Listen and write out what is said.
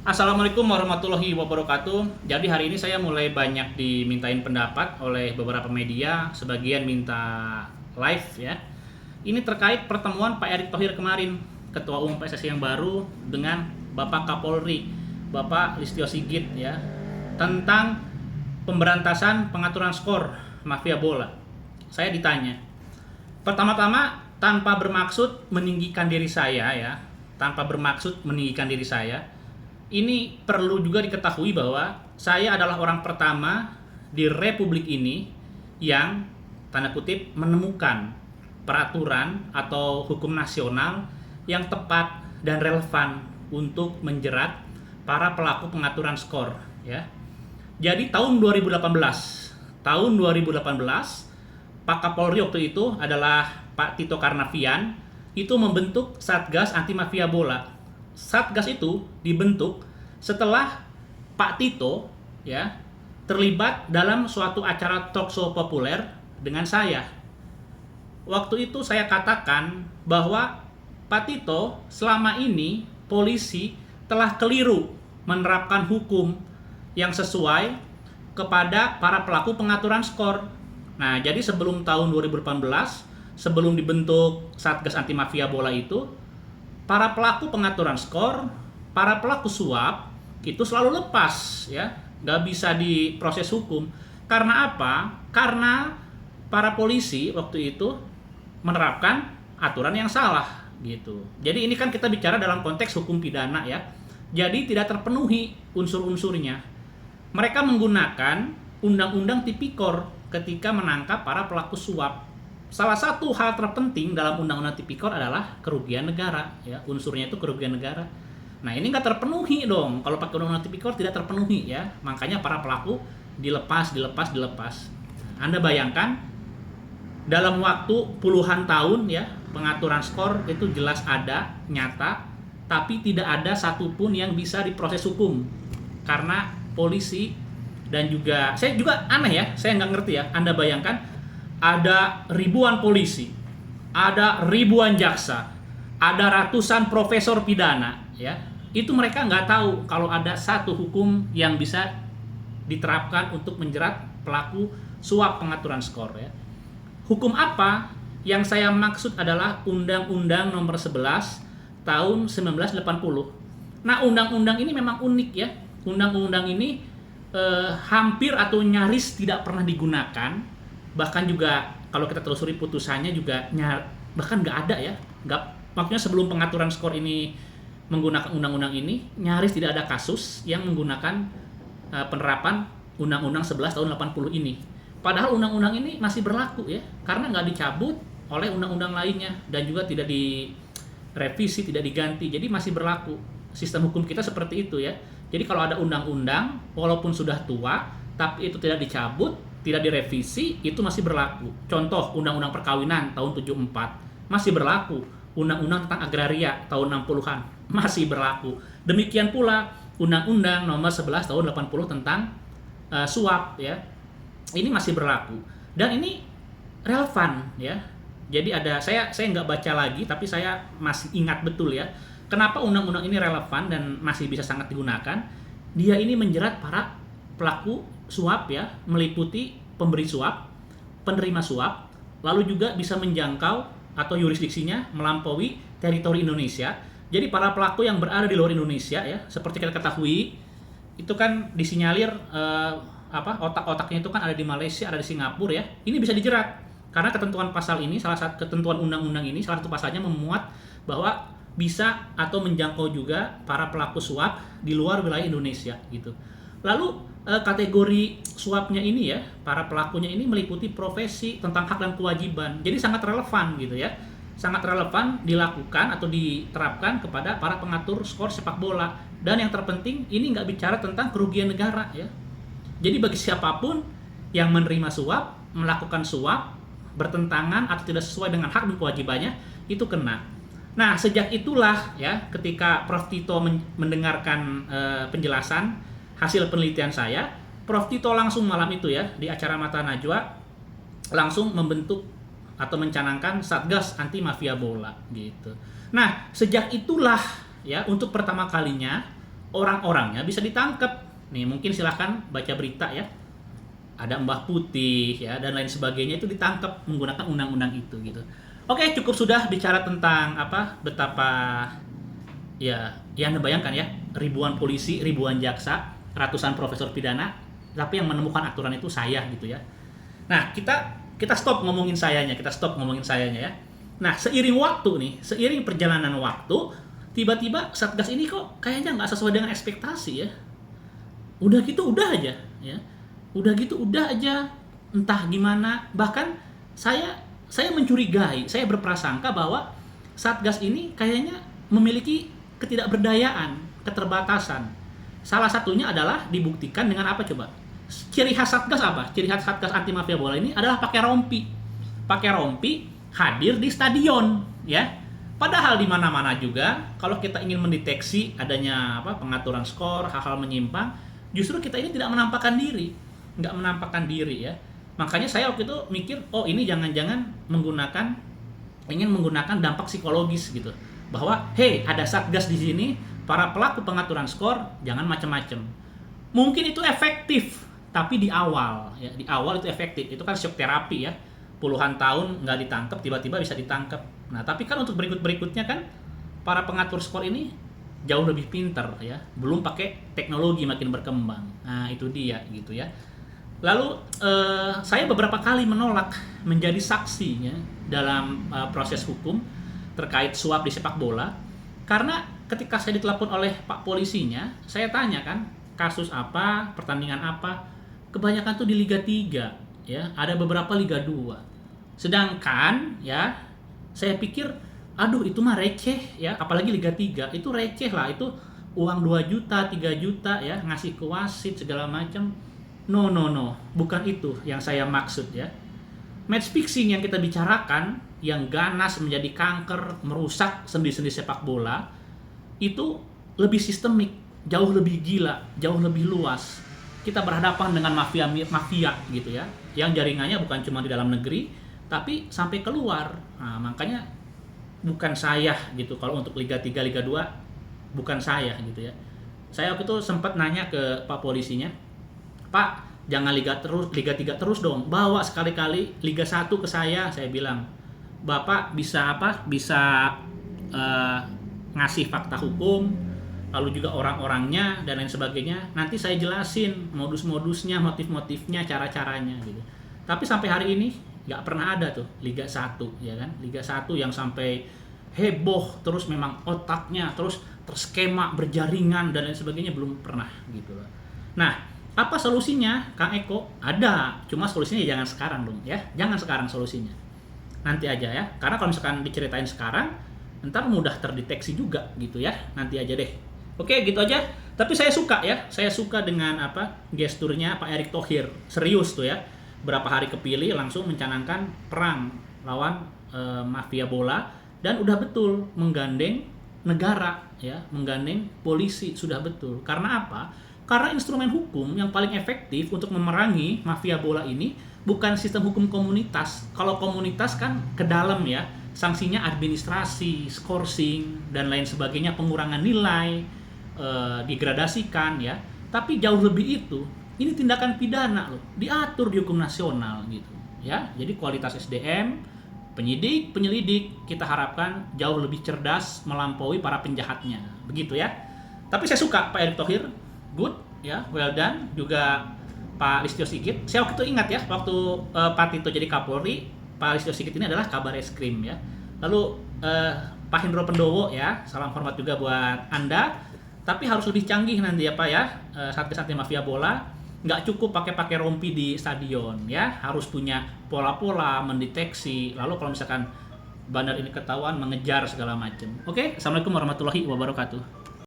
Assalamualaikum warahmatullahi wabarakatuh. Jadi hari ini saya mulai banyak dimintain pendapat oleh beberapa media, sebagian minta live ya. Ini terkait pertemuan Pak Erick Thohir kemarin, Ketua Umum PSSI yang baru dengan Bapak Kapolri, Bapak Listio Sigit ya, tentang pemberantasan pengaturan skor mafia bola. Saya ditanya, pertama-tama tanpa bermaksud meninggikan diri saya ya, tanpa bermaksud meninggikan diri saya. Ini perlu juga diketahui bahwa saya adalah orang pertama di Republik ini yang tanda kutip menemukan peraturan atau hukum nasional yang tepat dan relevan untuk menjerat para pelaku pengaturan skor ya. Jadi tahun 2018 Pak Kapolri waktu itu adalah Pak Tito Karnavian itu membentuk Satgas Anti Mafia Bola. Satgas itu dibentuk setelah Pak Tito ya terlibat dalam suatu acara talkshow populer dengan saya. Waktu itu saya katakan bahwa Pak Tito selama ini polisi telah keliru menerapkan hukum yang sesuai kepada para pelaku pengaturan skor. Nah, jadi sebelum tahun 2018, sebelum dibentuk Satgas Anti Mafia Bola itu, para pelaku pengaturan skor, para pelaku suap itu selalu lepas ya, nggak bisa diproses hukum. Karena apa? Karena para polisi waktu itu menerapkan aturan yang salah gitu. Jadi ini kan kita bicara dalam konteks hukum pidana ya. Jadi tidak terpenuhi unsur-unsurnya. Mereka menggunakan undang-undang tipikor ketika menangkap para pelaku suap. Salah satu hal terpenting dalam Undang-Undang Tipikor adalah kerugian negara, ya unsurnya itu kerugian negara. Nah ini nggak terpenuhi dong, kalau pakai Undang-Undang Tipikor tidak terpenuhi ya, makanya para pelaku dilepas. Anda bayangkan dalam waktu puluhan tahun ya pengaturan skor itu jelas ada, nyata, tapi tidak ada satupun yang bisa diproses hukum karena polisi dan juga saya juga aneh ya, saya nggak ngerti ya. Anda bayangkan ada ribuan polisi, ada ribuan jaksa, ada ratusan profesor pidana, ya. Itu mereka nggak tahu kalau ada satu hukum yang bisa diterapkan untuk menjerat pelaku suap pengaturan skor, ya. Hukum apa? Yang saya maksud adalah Undang-Undang Nomor 11 Tahun 1980. Nah, undang-undang ini memang unik ya. Undang-undang ini hampir atau nyaris tidak pernah digunakan. Bahkan juga kalau kita telusuri putusannya juga bahkan nggak ada ya, maksudnya sebelum pengaturan skor ini menggunakan undang-undang ini nyaris tidak ada kasus yang menggunakan penerapan Undang-Undang 11 tahun 80 ini. Padahal undang-undang ini masih berlaku ya, karena nggak dicabut oleh undang-undang lainnya dan juga tidak direvisi, tidak diganti, jadi masih berlaku. Sistem hukum kita seperti itu ya. Jadi kalau ada undang-undang walaupun sudah tua tapi itu tidak dicabut, tidak direvisi, itu masih berlaku. Contoh Undang-Undang Perkawinan tahun 74 masih berlaku. Undang-Undang tentang agraria tahun 60-an masih berlaku. Demikian pula Undang-Undang Nomor 11 tahun 80 tentang suap ya. Ini masih berlaku dan ini relevan ya. Jadi saya nggak baca lagi tapi saya masih ingat betul ya. Kenapa undang-undang ini relevan dan masih bisa sangat digunakan? Dia ini menjerat para pelaku suap ya, meliputi pemberi suap, penerima suap, lalu juga bisa menjangkau atau yurisdiksinya melampaui teritori Indonesia. Jadi para pelaku yang berada di luar Indonesia ya, seperti kita ketahui, itu kan disinyalir otak-otaknya itu kan ada di Malaysia, ada di Singapura ya. Ini bisa dijerat karena ketentuan pasal ini, salah satu ketentuan undang-undang ini, salah satu pasalnya memuat bahwa bisa atau menjangkau juga para pelaku suap di luar wilayah Indonesia gitu. Lalu kategori suapnya ini ya, para pelakunya ini meliputi profesi, tentang hak dan kewajiban. Jadi sangat relevan gitu ya. Sangat relevan dilakukan atau diterapkan kepada para pengatur skor sepak bola. Dan yang terpenting ini nggak bicara tentang kerugian negara ya. Jadi bagi siapapun yang menerima suap, melakukan suap, bertentangan atau tidak sesuai dengan hak dan kewajibannya, itu kena. Nah, sejak itulah ya, ketika Prof. Tito mendengarkan penjelasan hasil penelitian saya, Prof. Tito langsung malam itu ya, di acara Mata Najwa, langsung membentuk atau mencanangkan Satgas Anti Mafia Bola gitu. Nah, sejak itulah ya, untuk pertama kalinya orang-orangnya bisa ditangkap. Nih mungkin silahkan baca berita ya, ada Mbah Putih ya dan lain sebagainya itu ditangkap menggunakan undang-undang itu gitu. Oke, cukup sudah bicara tentang betapa ya Anda bayangkan ya, ribuan polisi, ribuan jaksa, ratusan profesor pidana, tapi yang menemukan aturan itu saya gitu ya. Nah, kita stop ngomongin sayanya, ya. Nah, seiring perjalanan waktu, tiba-tiba Satgas ini kok kayaknya nggak sesuai dengan ekspektasi ya. Udah gitu udah aja ya. Entah gimana. Bahkan saya mencurigai, saya berprasangka bahwa Satgas ini kayaknya memiliki ketidakberdayaan, keterbatasan. Salah satunya adalah dibuktikan dengan apa coba? Ciri khas Satgas apa? Ciri khas Satgas anti mafia bola ini adalah pakai rompi. Hadir di stadion, ya. Padahal di mana-mana juga kalau kita ingin mendeteksi adanya pengaturan skor, hal-hal menyimpang, justru kita ini tidak menampakkan diri. Nggak menampakkan diri ya. Makanya saya waktu itu mikir, oh ini jangan-jangan ingin menggunakan dampak psikologis gitu. Bahwa hey, ada Satgas di sini, para pelaku pengaturan skor jangan macam-macam. Mungkin itu efektif, tapi di awal itu efektif. Itu kan shock terapi ya. Puluhan tahun nggak ditangkap, tiba-tiba bisa ditangkap. Nah, tapi kan untuk berikutnya kan para pengatur skor ini jauh lebih pintar ya. Belum pakai teknologi makin berkembang. Nah, itu dia gitu ya. Lalu saya beberapa kali menolak menjadi saksi ya dalam proses hukum terkait suap di sepak bola, karena ketika saya ditelepon oleh Pak polisinya, saya tanya kan kasus apa, pertandingan apa, kebanyakan tuh di Liga 3 ya, ada beberapa Liga 2. Sedangkan ya saya pikir aduh itu mah receh ya, apalagi Liga 3 itu receh lah, itu uang 2 juta, 3 juta ya, ngasih ke wasit segala macam. No, bukan itu yang saya maksud ya. Match fixing yang kita bicarakan, yang ganas menjadi kanker, merusak sendi-sendi sepak bola, itu lebih sistemik, jauh lebih gila, jauh lebih luas. Kita berhadapan dengan mafia gitu ya, yang jaringannya bukan cuma di dalam negeri, tapi sampai keluar. Nah, makanya bukan saya gitu, kalau untuk Liga 3, Liga 2, bukan saya gitu ya. Saya waktu itu sempat nanya ke Pak polisinya, Pak, jangan Liga 3 terus dong, bawa sekali-kali Liga 1 ke saya bilang. Bapak bisa ngasih fakta hukum, lalu juga orang-orangnya dan lain sebagainya. Nanti saya jelasin modus-modusnya, motif-motifnya, cara-caranya gitu. Tapi sampai hari ini nggak pernah ada tuh Liga 1 ya kan. Liga 1 yang sampai heboh terus, memang otaknya terus terskema, berjaringan dan lain sebagainya, belum pernah gitu loh. Nah, apa solusinya Kang Eko? Ada, cuma solusinya jangan sekarang dong ya. Jangan sekarang solusinya. Nanti aja ya. Karena kalau misalkan diceritain sekarang, ntar mudah terdeteksi juga gitu ya. Nanti aja deh. Oke, gitu aja. Tapi saya suka ya. Saya suka dengan gesturnya Pak Erick Thohir. Serius tuh ya. Berapa hari kepilih langsung mencanangkan perang lawan mafia bola, dan udah betul menggandeng negara ya, menggandeng polisi, sudah betul. Karena apa? Karena instrumen hukum yang paling efektif untuk memerangi mafia bola ini bukan sistem hukum komunitas. Kalau komunitas kan ke dalam ya, sanksinya administrasi, skorsing dan lain sebagainya, pengurangan nilai, digradasikan ya. Tapi jauh lebih itu, ini tindakan pidana loh, diatur di hukum nasional gitu ya. Jadi kualitas SDM, penyidik, penyelidik kita harapkan jauh lebih cerdas melampaui para penjahatnya, begitu ya. Tapi saya suka Pak Erick Thohir, good ya, well done. Juga Pak Listio Sigit, saya waktu itu ingat ya, waktu Pak Tito jadi Kapolri, Pak Listio Sigit ini adalah Kabar Eskrim ya. Lalu Pak Hendro Pendowo ya, salam hormat juga buat Anda. Tapi harus lebih canggih nanti ya Pak ya, Satgas anti mafia bola. Nggak cukup pakai rompi di stadion ya, harus punya pola-pola mendeteksi. Lalu kalau misalkan bandar ini ketahuan, mengejar segala macam. Oke, assalamualaikum warahmatullahi wabarakatuh.